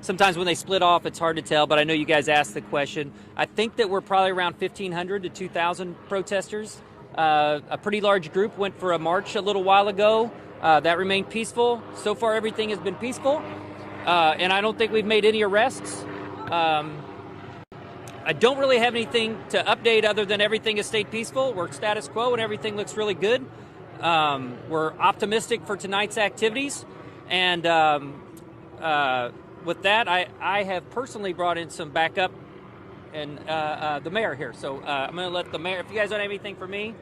Sometimes when they split off, it's hard to tell, but I know you guys asked the question. I think that we're probably around 1,500 to 2,000 protesters. A pretty large group went for a march a little while ago. That remained peaceful. So far, everything has been peaceful, and I don't think we've made any arrests. I don't really have anything to update other than everything has stayed peaceful. We're status quo, and everything looks really good. We're optimistic for tonight's activities, and with that, I have personally brought in some backup, and the mayor here. So I'm going to let the mayor, if you guys don't have anything for me,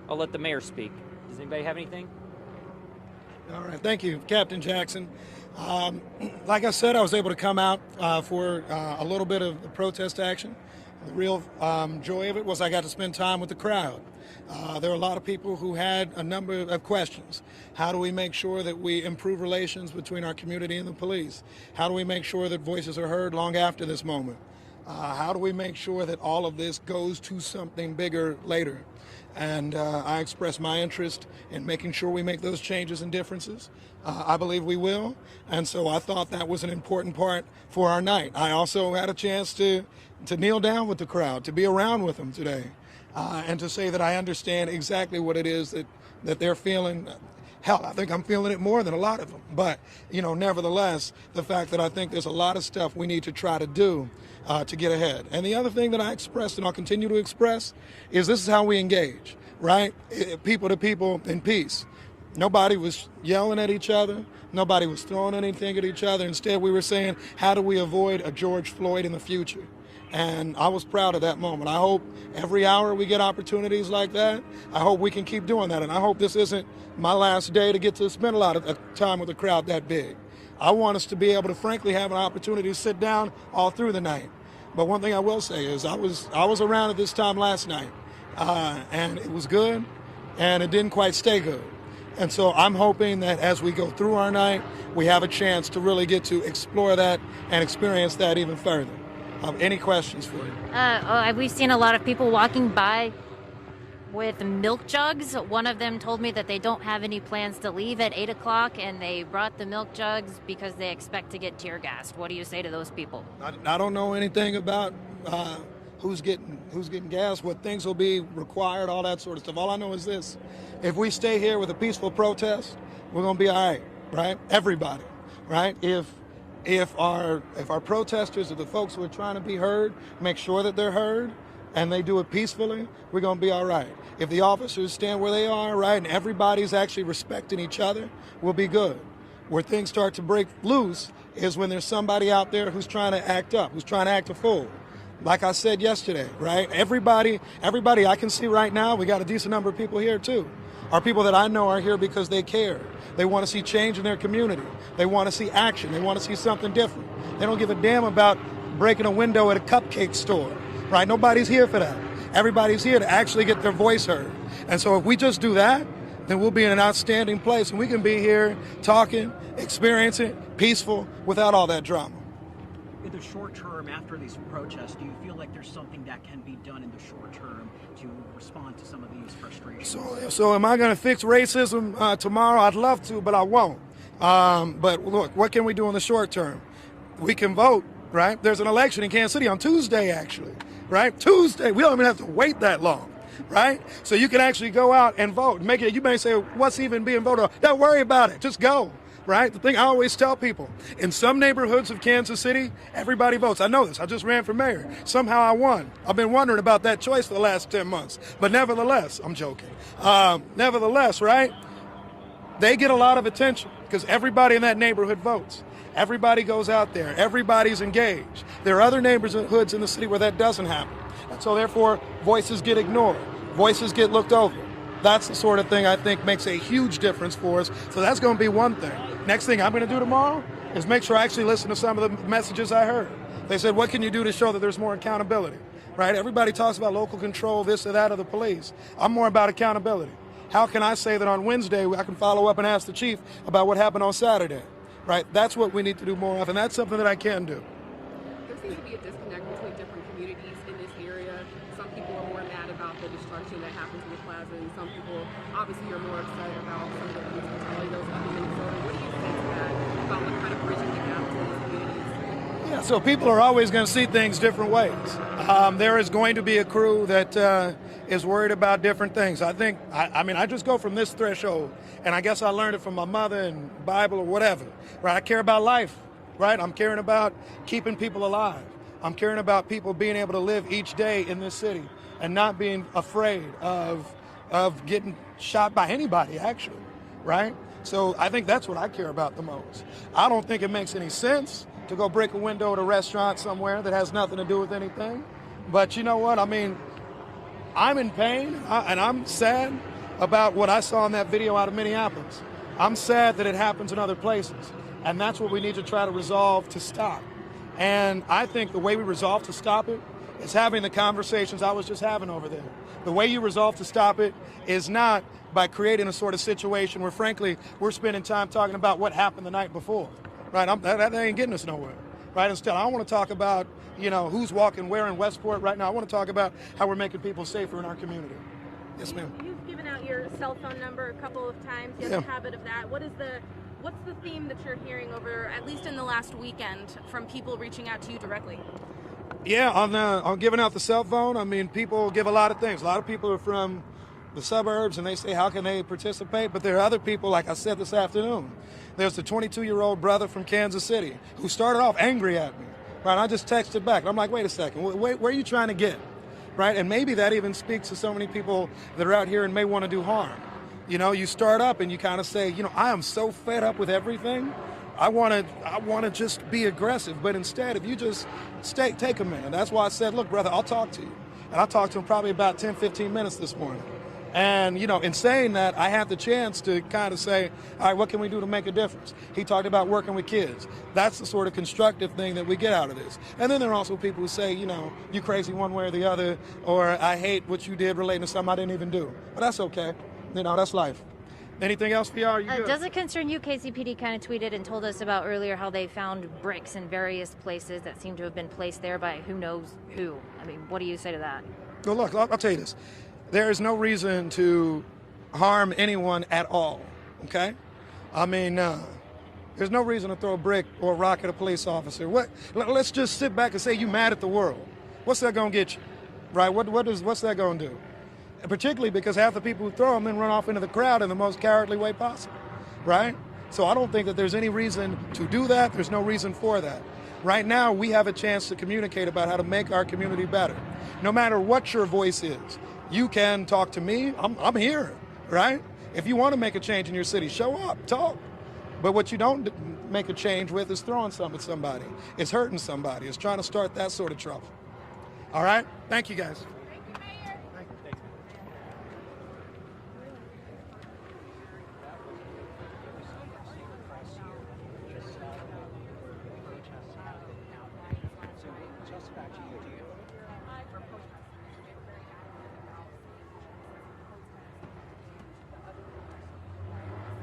I'll let the mayor speak. Does anybody have anything? All right, thank you, Captain Jackson. Like I said, I was able to come out for a little bit of the protest action. The real joy of it was I got to spend time with the crowd. There were a lot of people who had a number of questions. How do we make sure that we improve relations between our community and the police? How do we make sure that voices are heard long after this moment? How do we make sure that all of this goes to something bigger later? And I expressed my interest in making sure we make those changes and differences. I believe we will. And so I thought that was an important part for our night. I also had a chance to kneel down with the crowd, to be around with them today, and to say that I understand exactly what it is that they're feeling. Hell, I think I'm feeling it more than a lot of them. But, nevertheless, the fact that I think there's a lot of stuff we need to try to do to get ahead. And the other thing that I expressed, and I'll continue to express, is this is how we engage, right? People to people in peace. Nobody was yelling at each other. Nobody was throwing anything at each other. Instead, we were saying, how do we avoid a George Floyd in the future? And I was proud of that moment. I hope every hour we get opportunities like that. I hope we can keep doing that. And I hope this isn't my last day to get to spend a lot of time with a crowd that big. I want us to be able to, frankly, have an opportunity to sit down all through the night. But one thing I will say is I was around at this time last night, and it was good, and it didn't quite stay good. And so I'm hoping that as we go through our night, we have a chance to really get to explore that and experience that even further. Any questions for you? We've seen a lot of people walking by with milk jugs. One of them told me that they don't have any plans to leave at 8 o'clock, and they brought the milk jugs because they expect to get tear gassed. What do you say to those people? I don't know anything about who's getting gas, what things will be required, all that sort of stuff. All I know is this: if we stay here with a peaceful protest, we're going to be all right, right? Everybody, right? If our protesters are the folks who are trying to be heard, make sure that they're heard, and they do it peacefully, we're going to be all right. If the officers stand where they are, right, and everybody's actually respecting each other, we'll be good. Where things start to break loose is when there's somebody out there who's trying to act up, who's trying to act a fool. Like I said yesterday, right? Everybody I can see right now, we got a decent number of people here too, are people that I know are here because they care. They want to see change in their community. They want to see action. They want to see something different. They don't give a damn about breaking a window at a cupcake store, right? Nobody's here for that. Everybody's here to actually get their voice heard. And so if we just do that, then we'll be in an outstanding place, and we can be here talking, experiencing, peaceful, without all that drama. In the short term, after these protests, do you feel like there's something that can be done in the short term to respond to some of these frustrations? So am I going to fix racism tomorrow? I'd love to, but I won't. But look, what can we do in the short term? We can vote, right? There's an election in Kansas City on Tuesday, actually, right? Tuesday. We don't even have to wait that long, right? So you can actually go out and vote. You may say, what's even being voted on? Don't worry about it. Just go. Right? The thing I always tell people, in some neighborhoods of Kansas City, everybody votes. I know this. I just ran for mayor. Somehow I won. I've been wondering about that choice for the last 10 months. But nevertheless, I'm joking. Nevertheless, right? They get a lot of attention because everybody in that neighborhood votes. Everybody goes out there. Everybody's engaged. There are other neighborhoods in the city where that doesn't happen. And so therefore, voices get ignored. Voices get looked over. That's the sort of thing I think makes a huge difference for us. So that's going to be one thing. Next thing I'm going to do tomorrow is make sure I actually listen to some of the messages I heard. They said, what can you do to show that there's more accountability, right? Everybody talks about local control, this or that of the police. I'm more about accountability. How can I say that on Wednesday I can follow up and ask the chief about what happened on Saturday, right? That's what we need to do more of, and that's something that I can do. There seems to be a disconnect between different communities in this area. Some people are more mad about the destruction that happens in the plaza, and some people obviously are more excited about some of the police brutality, those up in Minnesota. What do you think to that, about what kind of bridging the gap to these communities? So people are always going to see things different ways. There is going to be a crew that is worried about different things. I think, I just go from this threshold, and I guess I learned it from my mother and Bible or whatever, right? I care about life, right? I'm caring about keeping people alive. I'm caring about people being able to live each day in this city and not being afraid of getting shot by anybody, actually, right? So I think that's what I care about the most. I don't think it makes any sense to go break a window at a restaurant somewhere that has nothing to do with anything. But you know what? I mean, I'm in pain, and I'm sad about what I saw in that video out of Minneapolis. I'm sad that it happens in other places, and that's what we need to try to resolve to stop. And I think the way we resolve to stop it is having the conversations I was just having over there. The way you resolve to stop it is not by creating a sort of situation where, frankly, we're spending time talking about what happened the night before, right? That ain't getting us nowhere, right? Instead, I want to talk about, who's walking where in Westport right now. I want to talk about how we're making people safer in our community. Yes, ma'am. You've given out your cell phone number a couple of times. You have a habit of that. What's the theme that you're hearing over, at least in the last weekend, from people reaching out to you directly? Yeah, on giving out the cell phone, I mean, people give a lot of things. A lot of people are from the suburbs, and they say, how can they participate? But there are other people, like I said this afternoon. There's the 22-year-old brother from Kansas City who started off angry at me. Right? I just texted back. I'm like, wait a second, where are you trying to get? Right? And maybe that even speaks to so many people that are out here and may want to do harm. You start up and you kind of say, I am so fed up with everything. I want to just be aggressive. But instead, if you just take a minute. That's why I said, look, brother, I'll talk to you. And I talked to him probably about 10, 15 minutes this morning. And, in saying that, I had the chance to kind of say, all right, what can we do to make a difference? He talked about working with kids. That's the sort of constructive thing that we get out of this. And then there are also people who say, you crazy one way or the other, or I hate what you did relating to something I didn't even do. But that's okay. That's life. Anything else, PR? You good? Does it concern you? KCPD kind of tweeted and told us about earlier how they found bricks in various places that seem to have been placed there by who knows who. I mean, what do you say to that? Well, look, I'll tell you this. There is no reason to harm anyone at all, okay? I mean, there's no reason to throw a brick or a rock at a police officer. Let's just sit back and say you mad at the world. What's that going to get you, right? What's that going to do? And particularly because half the people who throw them then run off into the crowd in the most cowardly way possible, right? So I don't think that there's any reason to do that. There's no reason for that. Right now, we have a chance to communicate about how to make our community better. No matter what your voice is, you can talk to me. I'm here, right? If you want to make a change in your city, show up, talk. But what you don't make a change with is throwing something at somebody. It's hurting somebody. It's trying to start that sort of trouble. All right? Thank you, guys.